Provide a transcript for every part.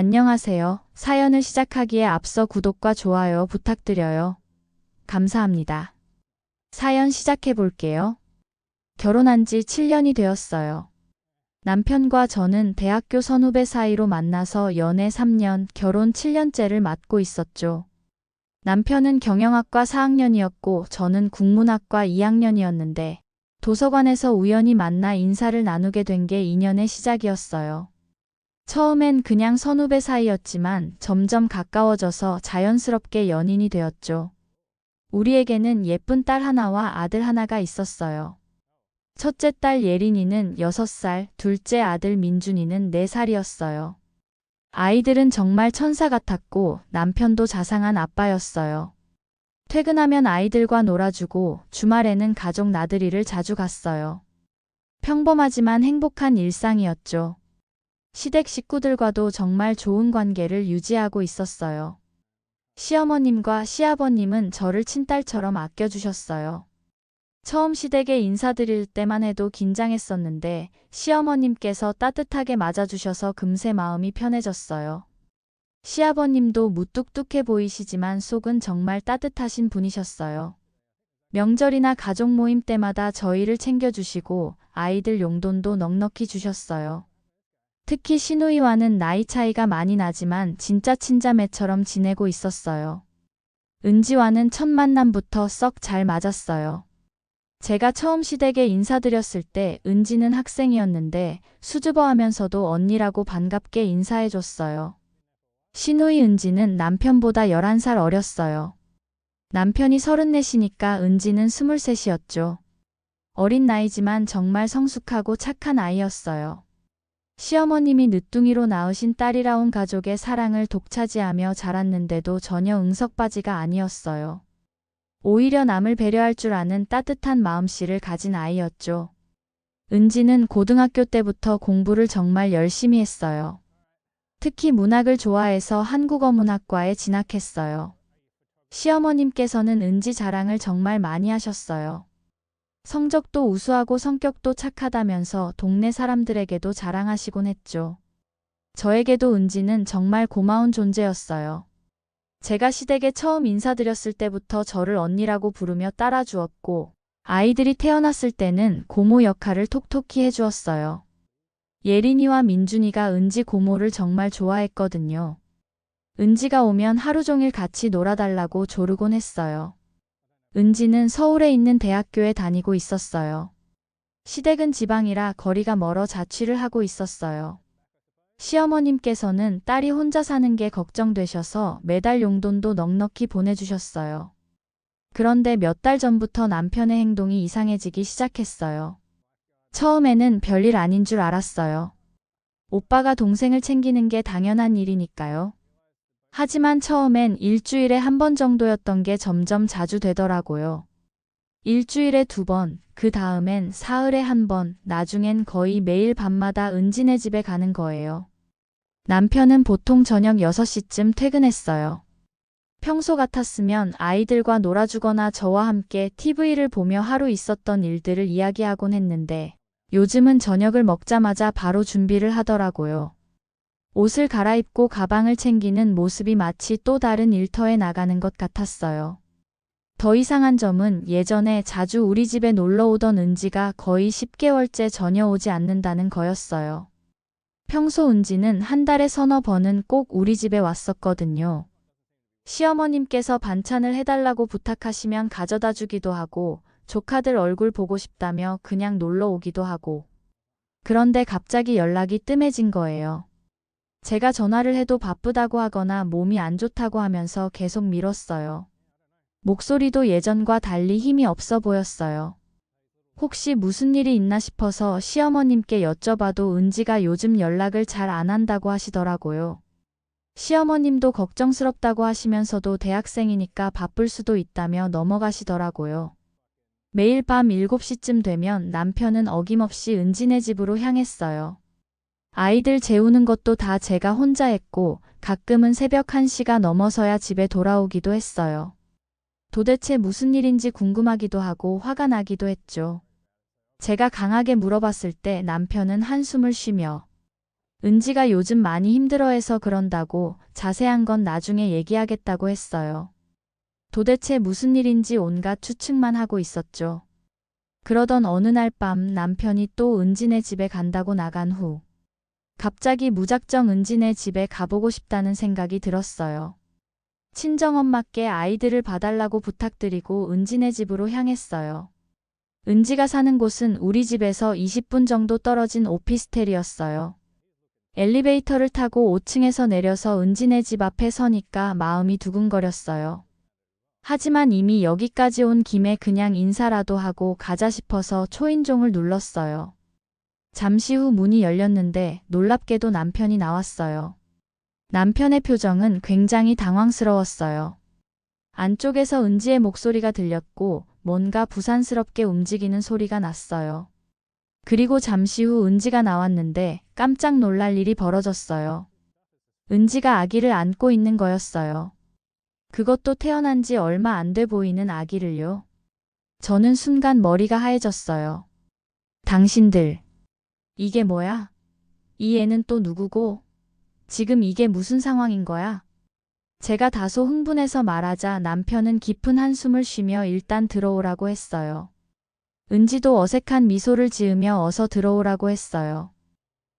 안녕하세요. 사연을 시작하기에 앞서 구독과 좋아요 부탁드려요. 감사합니다. 사연 시작해 볼게요. 결혼한 지 7년이 되었어요. 남편과 저는 대학교 선후배 사이로 만나서 연애 3년, 결혼 7년째를 맞고 있었죠. 남편은 경영학과 4학년이었고 저는 국문학과 2학년이었는데 도서관에서 우연히 만나 인사를 나누게 된 게 인연의 시작이었어요. 처음엔 그냥 선후배 사이였지만 점점 가까워져서 자연스럽게 연인이 되었죠. 우리에게는 예쁜 딸 하나와 아들 하나가 있었어요. 첫째 딸 예린이는 6살, 둘째 아들 민준이는 4살이었어요. 아이들은 정말 천사 같았고 남편도 자상한 아빠였어요. 퇴근하면 아이들과 놀아주고 주말에는 가족 나들이를 자주 갔어요. 평범하지만 행복한 일상이었죠. 시댁 식구들과도 정말 좋은 관계를 유지하고 있었어요. 시어머님과 시아버님은 저를 친딸처럼 아껴주셨어요. 처음 시댁에 인사드릴 때만 해도 긴장했었는데 시어머님께서 따뜻하게 맞아주셔서 금세 마음이 편해졌어요. 시아버님도 무뚝뚝해 보이시지만 속은 정말 따뜻하신 분이셨어요. 명절이나 가족 모임 때마다 저희를 챙겨주시고 아이들 용돈도 넉넉히 주셨어요. 특히 시누이와는 나이 차이가 많이 나지만 진짜 친자매처럼 지내고 있었어요. 은지와는 첫 만남부터 썩 잘 맞았어요. 제가 처음 시댁에 인사드렸을 때 은지는 학생이었는데 수줍어하면서도 언니라고 반갑게 인사해줬어요. 시누이 은지는 남편보다 11살 어렸어요. 남편이 34이니까 은지는 23이었죠. 어린 나이지만 정말 성숙하고 착한 아이였어요. 시어머님이 늦둥이로 낳으신 딸이라 온 가족의 사랑을 독차지하며 자랐는데도 전혀 응석바지가 아니었어요. 오히려 남을 배려할 줄 아는 따뜻한 마음씨를 가진 아이였죠. 은지는 고등학교 때부터 공부를 정말 열심히 했어요. 특히 문학을 좋아해서 한국어문학과에 진학했어요. 시어머님께서는 은지 자랑을 정말 많이 하셨어요. 성적도 우수하고 성격도 착하다면서 동네 사람들에게도 자랑하시곤 했죠. 저에게도 은지는 정말 고마운 존재였어요. 제가 시댁에 처음 인사드렸을 때부터 저를 언니라고 부르며 따라주었고 아이들이 태어났을 때는 고모 역할을 톡톡히 해주었어요. 예린이와 민준이가 은지 고모를 정말 좋아했거든요. 은지가 오면 하루 종일 같이 놀아달라고 조르곤 했어요. 은지는 서울에 있는 대학교에 다니고 있었어요. 시댁은 지방이라 거리가 멀어 자취를 하고 있었어요. 시어머님께서는 딸이 혼자 사는 게 걱정되셔서 매달 용돈도 넉넉히 보내주셨어요. 그런데 몇 달 전부터 남편의 행동이 이상해지기 시작했어요. 처음에는 별일 아닌 줄 알았어요. 오빠가 동생을 챙기는 게 당연한 일이니까요. 하지만 처음엔 일주일에 한 번 정도였던 게 점점 자주 되더라고요. 일주일에 2번, 그 다음엔 사흘에 1번, 나중엔 거의 매일 밤마다 은지네 집에 가는 거예요. 남편은 보통 저녁 6시쯤 퇴근했어요. 평소 같았으면 아이들과 놀아주거나 저와 함께 TV를 보며 하루 있었던 일들을 이야기하곤 했는데 요즘은 저녁을 먹자마자 바로 준비를 하더라고요. 옷을 갈아입고 가방을 챙기는 모습이 마치 또 다른 일터에 나가는 것 같았어요. 더 이상한 점은 예전에 자주 우리 집에 놀러 오던 은지가 거의 10개월째 전혀 오지 않는다는 거였어요. 평소 은지는 한 달에 서너 번은 꼭 우리 집에 왔었거든요. 시어머님께서 반찬을 해달라고 부탁하시면 가져다 주기도 하고 조카들 얼굴 보고 싶다며 그냥 놀러 오기도 하고. 그런데 갑자기 연락이 뜸해진 거예요. 제가 전화를 해도 바쁘다고 하거나 몸이 안 좋다고 하면서 계속 미뤘어요. 목소리도 예전과 달리 힘이 없어 보였어요. 혹시 무슨 일이 있나 싶어서 시어머님께 여쭤봐도 은지가 요즘 연락을 잘 안 한다고 하시더라고요. 시어머님도 걱정스럽다고 하시면서도 대학생이니까 바쁠 수도 있다며 넘어가시더라고요. 매일 밤 7시쯤 되면 남편은 어김없이 은지네 집으로 향했어요. 아이들 재우는 것도 다 제가 혼자 했고 가끔은 새벽 1시가 넘어서야 집에 돌아오기도 했어요. 도대체 무슨 일인지 궁금하기도 하고 화가 나기도 했죠. 제가 강하게 물어봤을 때 남편은 한숨을 쉬며 은지가 요즘 많이 힘들어해서 그런다고 자세한 건 나중에 얘기하겠다고 했어요. 도대체 무슨 일인지 온갖 추측만 하고 있었죠. 그러던 어느 날 밤 남편이 또 은지네 집에 간다고 나간 후 갑자기 무작정 은지네 집에 가보고 싶다는 생각이 들었어요. 친정엄마께 아이들을 봐달라고 부탁드리고 은지네 집으로 향했어요. 은지가 사는 곳은 우리 집에서 20분 정도 떨어진 오피스텔이었어요. 엘리베이터를 타고 5층에서 내려서 은지네 집 앞에 서니까 마음이 두근거렸어요. 하지만 이미 여기까지 온 김에 그냥 인사라도 하고 가자 싶어서 초인종을 눌렀어요. 잠시 후 문이 열렸는데 놀랍게도 남편이 나왔어요. 남편의 표정은 굉장히 당황스러웠어요. 안쪽에서 은지의 목소리가 들렸고 뭔가 부산스럽게 움직이는 소리가 났어요. 그리고 잠시 후 은지가 나왔는데 깜짝 놀랄 일이 벌어졌어요. 은지가 아기를 안고 있는 거였어요. 그것도 태어난 지 얼마 안 돼 보이는 아기를요. 저는 순간 머리가 하얘졌어요. 당신들, 이게 뭐야? 이 애는 또 누구고? 지금 이게 무슨 상황인 거야? 제가 다소 흥분해서 말하자 남편은 깊은 한숨을 쉬며 일단 들어오라고 했어요. 은지도 어색한 미소를 지으며 어서 들어오라고 했어요.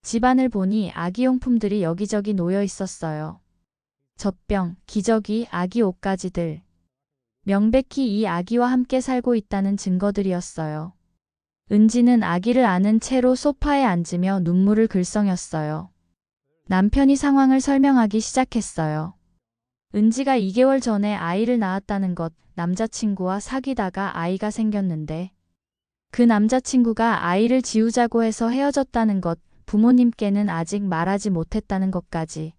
집안을 보니 아기용품들이 여기저기 놓여 있었어요. 젖병, 기저귀, 아기 옷가지들. 명백히 이 아기와 함께 살고 있다는 증거들이었어요. 은지는 아기를 안은 채로 소파에 앉으며 눈물을 글썽였어요. 남편이 상황을 설명하기 시작했어요. 은지가 2개월 전에 아이를 낳았다는 것, 남자친구와 사귀다가 아이가 생겼는데 그 남자친구가 아이를 지우자고 해서 헤어졌다는 것, 부모님께는 아직 말하지 못했다는 것까지.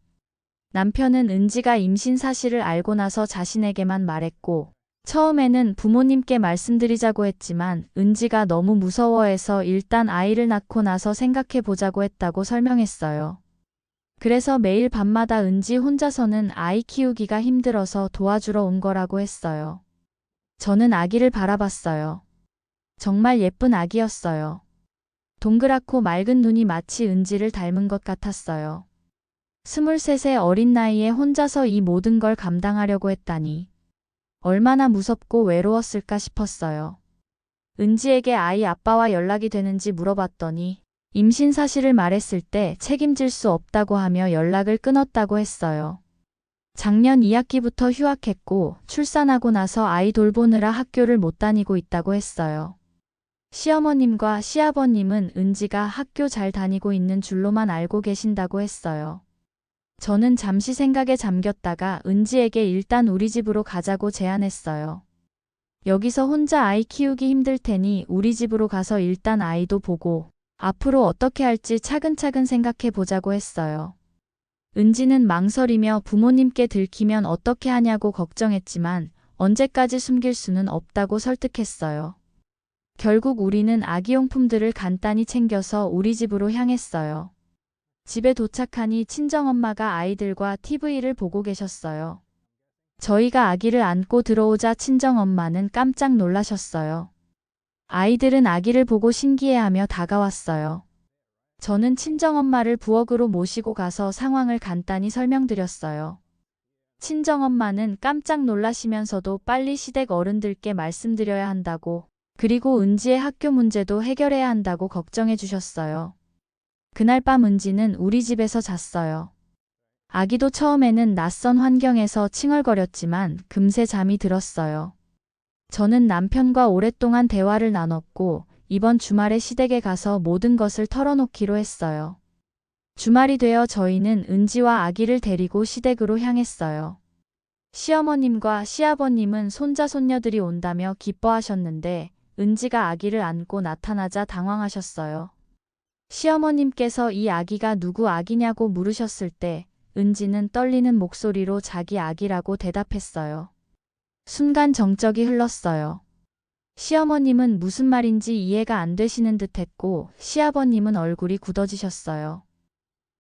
남편은 은지가 임신 사실을 알고 나서 자신에게만 말했고 처음에는 부모님께 말씀드리자고 했지만 은지가 너무 무서워해서 일단 아이를 낳고 나서 생각해 보자고 했다고 설명했어요. 그래서 매일 밤마다 은지 혼자서는 아이 키우기가 힘들어서 도와주러 온 거라고 했어요. 저는 아기를 바라봤어요. 정말 예쁜 아기였어요. 동그랗고 맑은 눈이 마치 은지를 닮은 것 같았어요. 23세 어린 나이에 혼자서 이 모든 걸 감당하려고 했다니. 얼마나 무섭고 외로웠을까 싶었어요. 은지에게 아이 아빠와 연락이 되는지 물어봤더니 임신 사실을 말했을 때 책임질 수 없다고 하며 연락을 끊었다고 했어요. 작년 2학기부터 휴학했고 출산하고 나서 아이 돌보느라 학교를 못 다니고 있다고 했어요. 시어머님과 시아버님은 은지가 학교 잘 다니고 있는 줄로만 알고 계신다고 했어요. 저는 잠시 생각에 잠겼다가 은지에게 일단 우리 집으로 가자고 제안했어요. 여기서 혼자 아이 키우기 힘들 테니 우리 집으로 가서 일단 아이도 보고 앞으로 어떻게 할지 차근차근 생각해 보자고 했어요. 은지는 망설이며 부모님께 들키면 어떻게 하냐고 걱정했지만 언제까지 숨길 수는 없다고 설득했어요. 결국 우리는 아기용품들을 간단히 챙겨서 우리 집으로 향했어요. 집에 도착하니 친정엄마가 아이들과 TV를 보고 계셨어요. 저희가 아기를 안고 들어오자 친정엄마는 깜짝 놀라셨어요. 아이들은 아기를 보고 신기해하며 다가왔어요. 저는 친정엄마를 부엌으로 모시고 가서 상황을 간단히 설명드렸어요. 친정엄마는 깜짝 놀라시면서도 빨리 시댁 어른들께 말씀드려야 한다고, 그리고 은지의 학교 문제도 해결해야 한다고 걱정해 주셨어요. 그날 밤 은지는 우리 집에서 잤어요. 아기도 처음에는 낯선 환경에서 칭얼거렸지만 금세 잠이 들었어요. 저는 남편과 오랫동안 대화를 나눴고 이번 주말에 시댁에 가서 모든 것을 털어놓기로 했어요. 주말이 되어 저희는 은지와 아기를 데리고 시댁으로 향했어요. 시어머님과 시아버님은 손자 손녀들이 온다며 기뻐하셨는데 은지가 아기를 안고 나타나자 당황하셨어요. 시어머님께서 이 아기가 누구 아기냐고 물으셨을 때 은지는 떨리는 목소리로 자기 아기라고 대답했어요. 순간 정적이 흘렀어요. 시어머님은 무슨 말인지 이해가 안 되시는 듯 했고 시아버님은 얼굴이 굳어지셨어요.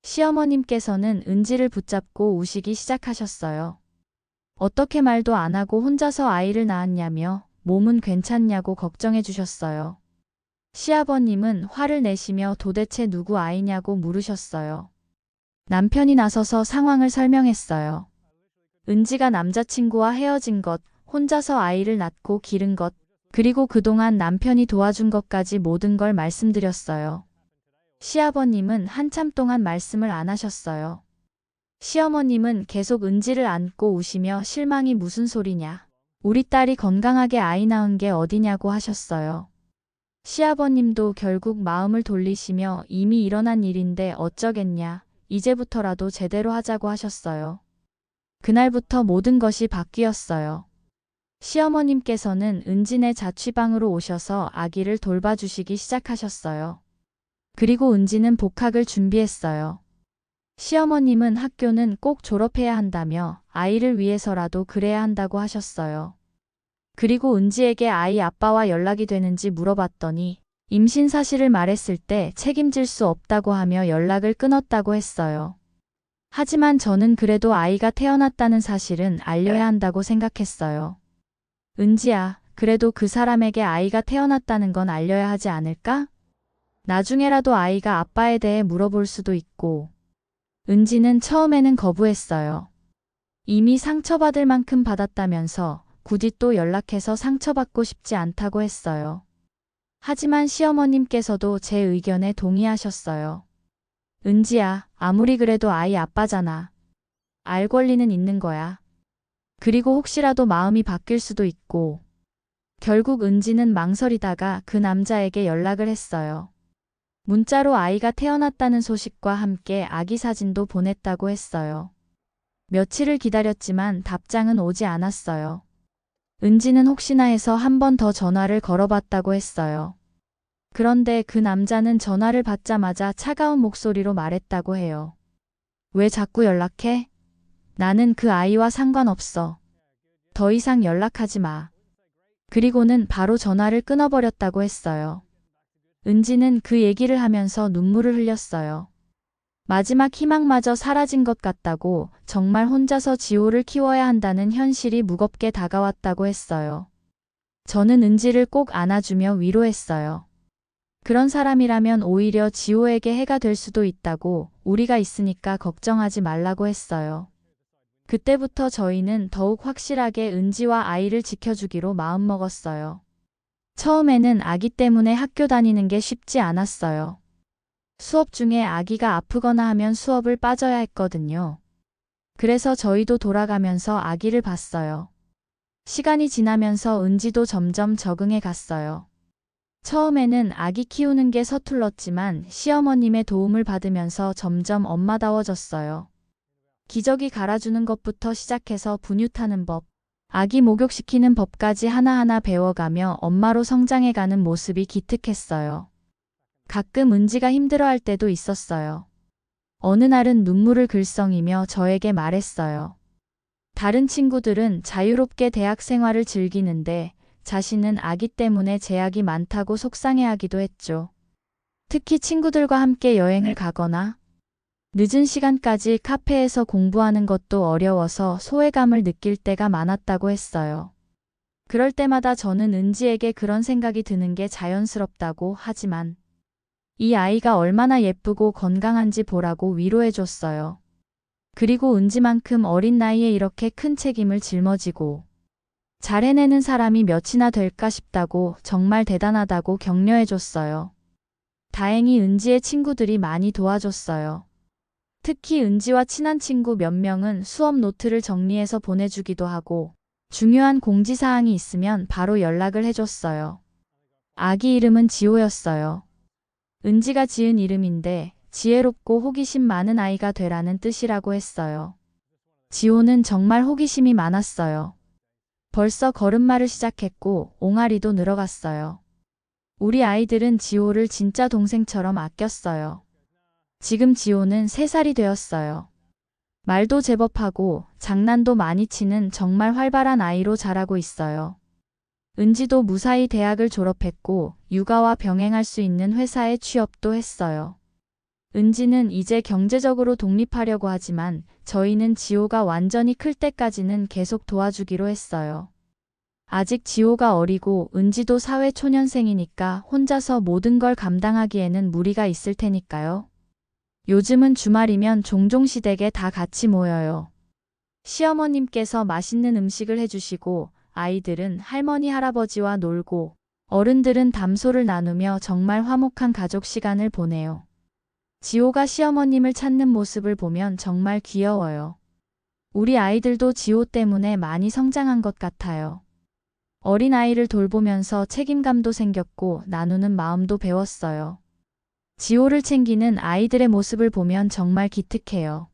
시어머님께서는 은지를 붙잡고 우시기 시작하셨어요. 어떻게 말도 안 하고 혼자서 아이를 낳았냐며 몸은 괜찮냐고 걱정해 주셨어요. 시아버님은 화를 내시며 도대체 누구 아이냐고 물으셨어요. 남편이 나서서 상황을 설명했어요. 은지가 남자친구와 헤어진 것, 혼자서 아이를 낳고 기른 것, 그리고 그동안 남편이 도와준 것까지 모든 걸 말씀드렸어요. 시아버님은 한참 동안 말씀을 안 하셨어요. 시어머님은 계속 은지를 안고 우시며 실망이 무슨 소리냐. 우리 딸이 건강하게 아이 낳은 게 어디냐고 하셨어요. 시아버님도 결국 마음을 돌리시며 이미 일어난 일인데 어쩌겠냐. 이제부터라도 제대로 하자고 하셨어요. 그날부터 모든 것이 바뀌었어요. 시어머님께서는 은지네 자취방으로 오셔서 아기를 돌봐주시기 시작하셨어요. 그리고 은지는 복학을 준비했어요. 시어머님은 학교는 꼭 졸업해야 한다며 아이를 위해서라도 그래야 한다고 하셨어요. 그리고 은지에게 아이 아빠와 연락이 되는지 물어봤더니 임신 사실을 말했을 때 책임질 수 없다고 하며 연락을 끊었다고 했어요. 하지만 저는 그래도 아이가 태어났다는 사실은 알려야 한다고 생각했어요. 은지야, 그래도 그 사람에게 아이가 태어났다는 건 알려야 하지 않을까? 나중에라도 아이가 아빠에 대해 물어볼 수도 있고. 은지는 처음에는 거부했어요. 이미 상처받을 만큼 받았다면서 굳이 또 연락해서 상처받고 싶지 않다고 했어요. 하지만 시어머님께서도 제 의견에 동의하셨어요. 은지야, 아무리 그래도 아이 아빠잖아. 알 권리는 있는 거야. 그리고 혹시라도 마음이 바뀔 수도 있고. 결국 은지는 망설이다가 그 남자에게 연락을 했어요. 문자로 아이가 태어났다는 소식과 함께 아기 사진도 보냈다고 했어요. 며칠을 기다렸지만 답장은 오지 않았어요. 은지는 혹시나 해서 한 번 더 전화를 걸어봤다고 했어요. 그런데 그 남자는 전화를 받자마자 차가운 목소리로 말했다고 해요. 왜 자꾸 연락해? 나는 그 아이와 상관없어. 더 이상 연락하지 마. 그리고는 바로 전화를 끊어버렸다고 했어요. 은지는 그 얘기를 하면서 눈물을 흘렸어요. 마지막 희망마저 사라진 것 같다고, 정말 혼자서 지호를 키워야 한다는 현실이 무겁게 다가왔다고 했어요. 저는 은지를 꼭 안아주며 위로했어요. 그런 사람이라면 오히려 지호에게 해가 될 수도 있다고, 우리가 있으니까 걱정하지 말라고 했어요. 그때부터 저희는 더욱 확실하게 은지와 아이를 지켜주기로 마음먹었어요. 처음에는 아기 때문에 학교 다니는 게 쉽지 않았어요. 수업 중에 아기가 아프거나 하면 수업을 빠져야 했거든요. 그래서 저희도 돌아가면서 아기를 봤어요. 시간이 지나면서 은지도 점점 적응해 갔어요. 처음에는 아기 키우는 게 서툴렀지만 시어머님의 도움을 받으면서 점점 엄마다워졌어요. 기저귀 갈아주는 것부터 시작해서 분유 타는 법, 아기 목욕시키는 법까지 하나하나 배워가며 엄마로 성장해가는 모습이 기특했어요. 가끔 은지가 힘들어할 때도 있었어요. 어느 날은 눈물을 글썽이며 저에게 말했어요. 다른 친구들은 자유롭게 대학 생활을 즐기는데 자신은 아기 때문에 제약이 많다고 속상해하기도 했죠. 특히 친구들과 함께 여행을 가거나 늦은 시간까지 카페에서 공부하는 것도 어려워서 소외감을 느낄 때가 많았다고 했어요. 그럴 때마다 저는 은지에게 그런 생각이 드는 게 자연스럽다고, 하지만 이 아이가 얼마나 예쁘고 건강한지 보라고 위로해줬어요. 그리고 은지만큼 어린 나이에 이렇게 큰 책임을 짊어지고 잘 해내는 사람이 몇이나 될까 싶다고, 정말 대단하다고 격려해줬어요. 다행히 은지의 친구들이 많이 도와줬어요. 특히 은지와 친한 친구 몇 명은 수업 노트를 정리해서 보내주기도 하고 중요한 공지사항이 있으면 바로 연락을 해줬어요. 아기 이름은 지호였어요. 은지가 지은 이름인데 지혜롭고 호기심 많은 아이가 되라는 뜻이라고 했어요. 지호는 정말 호기심이 많았어요. 벌써 걸음마를 시작했고 옹알이도 늘어갔어요. 우리 아이들은 지호를 진짜 동생처럼 아꼈어요. 지금 지호는 3살이 되었어요. 말도 제법 하고 장난도 많이 치는 정말 활발한 아이로 자라고 있어요. 은지도 무사히 대학을 졸업했고 육아와 병행할 수 있는 회사에 취업도 했어요. 은지는 이제 경제적으로 독립하려고 하지만 저희는 지호가 완전히 클 때까지는 계속 도와주기로 했어요. 아직 지호가 어리고 은지도 사회초년생이니까 혼자서 모든 걸 감당하기에는 무리가 있을 테니까요. 요즘은 주말이면 종종 시댁에 다 같이 모여요. 시어머님께서 맛있는 음식을 해주시고 아이들은 할머니 할아버지와 놀고 어른들은 담소를 나누며 정말 화목한 가족 시간을 보내요. 지호가 시어머님을 찾는 모습을 보면 정말 귀여워요. 우리 아이들도 지호 때문에 많이 성장한 것 같아요. 어린아이를 돌보면서 책임감도 생겼고 나누는 마음도 배웠어요. 지호를 챙기는 아이들의 모습을 보면 정말 기특해요.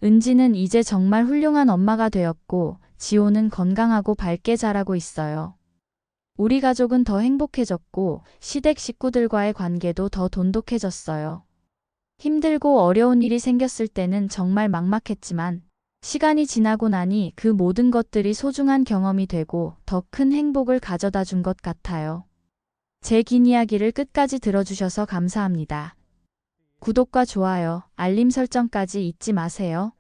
은지는 이제 정말 훌륭한 엄마가 되었고 지호는 건강하고 밝게 자라고 있어요. 우리 가족은 더 행복해졌고 시댁 식구들과의 관계도 더 돈독해졌어요. 힘들고 어려운 일이 생겼을 때는 정말 막막했지만 시간이 지나고 나니 그 모든 것들이 소중한 경험이 되고 더 큰 행복을 가져다 준 것 같아요. 제 긴 이야기를 끝까지 들어주셔서 감사합니다. 구독과 좋아요, 알림 설정까지 잊지 마세요.